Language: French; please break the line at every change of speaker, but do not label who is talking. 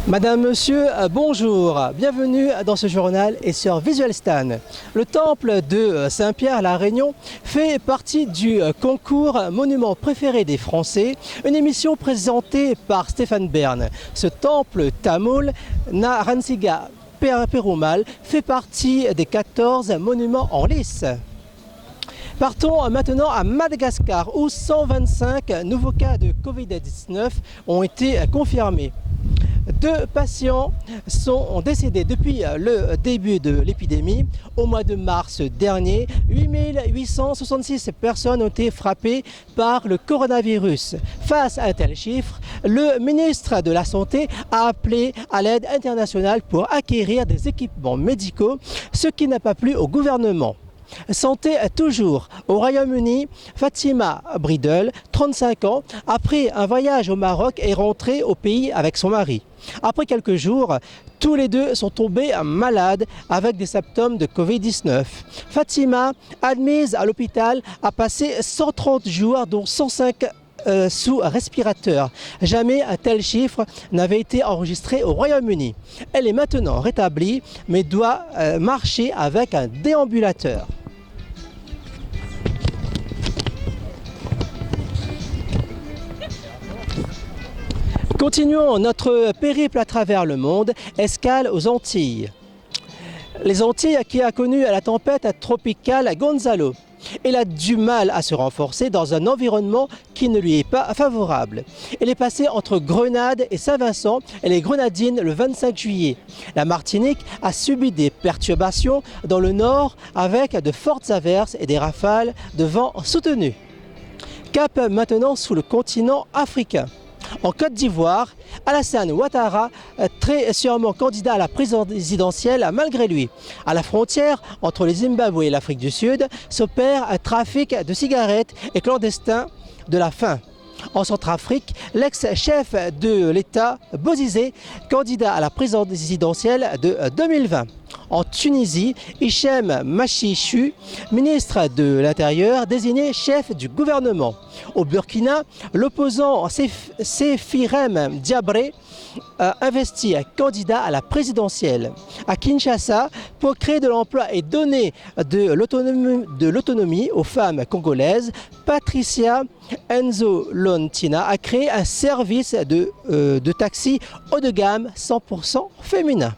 Madame, monsieur, bonjour. Bienvenue dans ce journal et sur Visual Stan. Le temple de Saint-Pierre à La Réunion fait partie du concours Monument préféré des Français, une émission présentée par Stéphane Bern. Ce temple tamoul, Naransiga Perumal, fait partie des 14 monuments en lice. Partons maintenant à Madagascar où 125 nouveaux cas de Covid-19 ont été confirmés. 2 patients sont décédés depuis le début de l'épidémie. Au mois de mars dernier, 8866 personnes ont été frappées par le coronavirus. Face à un tel chiffre, le ministre de la Santé a appelé à l'aide internationale pour acquérir des équipements médicaux, ce qui n'a pas plu au gouvernement. Santé toujours. Au Royaume-Uni, Fatima Bridle, 35 ans, après un voyage au Maroc, est rentrée au pays avec son mari. Après quelques jours, tous les deux sont tombés malades avec des symptômes de Covid-19. Fatima, admise à l'hôpital, a passé 130 jours, dont 105 sous respirateur. Jamais un tel chiffre n'avait été enregistré au Royaume-Uni. Elle est maintenant rétablie, mais doit marcher avec un déambulateur. Continuons notre périple à travers le monde, escale aux Antilles. Les Antilles qui a connu la tempête tropicale Gonzalo. Elle a du mal à se renforcer dans un environnement qui ne lui est pas favorable. Elle est passée entre Grenade et Saint-Vincent et les Grenadines le 25 juillet. La Martinique a subi des perturbations dans le nord avec de fortes averses et des rafales de vent soutenus. Cap maintenant sous le continent africain. En Côte d'Ivoire, Alassane Ouattara, très sûrement candidat à la présidentielle malgré lui. À la frontière entre le Zimbabwe et l'Afrique du Sud s'opère un trafic de cigarettes et clandestin de la faim. En Centrafrique, l'ex-chef de l'État, Bozizé, candidat à la présidentielle de 2020. En Tunisie, Hichem Machichu, ministre de l'Intérieur, désigné chef du gouvernement. Au Burkina, l'opposant Séphirem Diabré investi candidat à la présidentielle. À Kinshasa, pour créer de l'emploi et donner de l'autonomie aux femmes congolaises, Patricia Enzo Lontina a créé un service de taxi haut de gamme 100% féminin.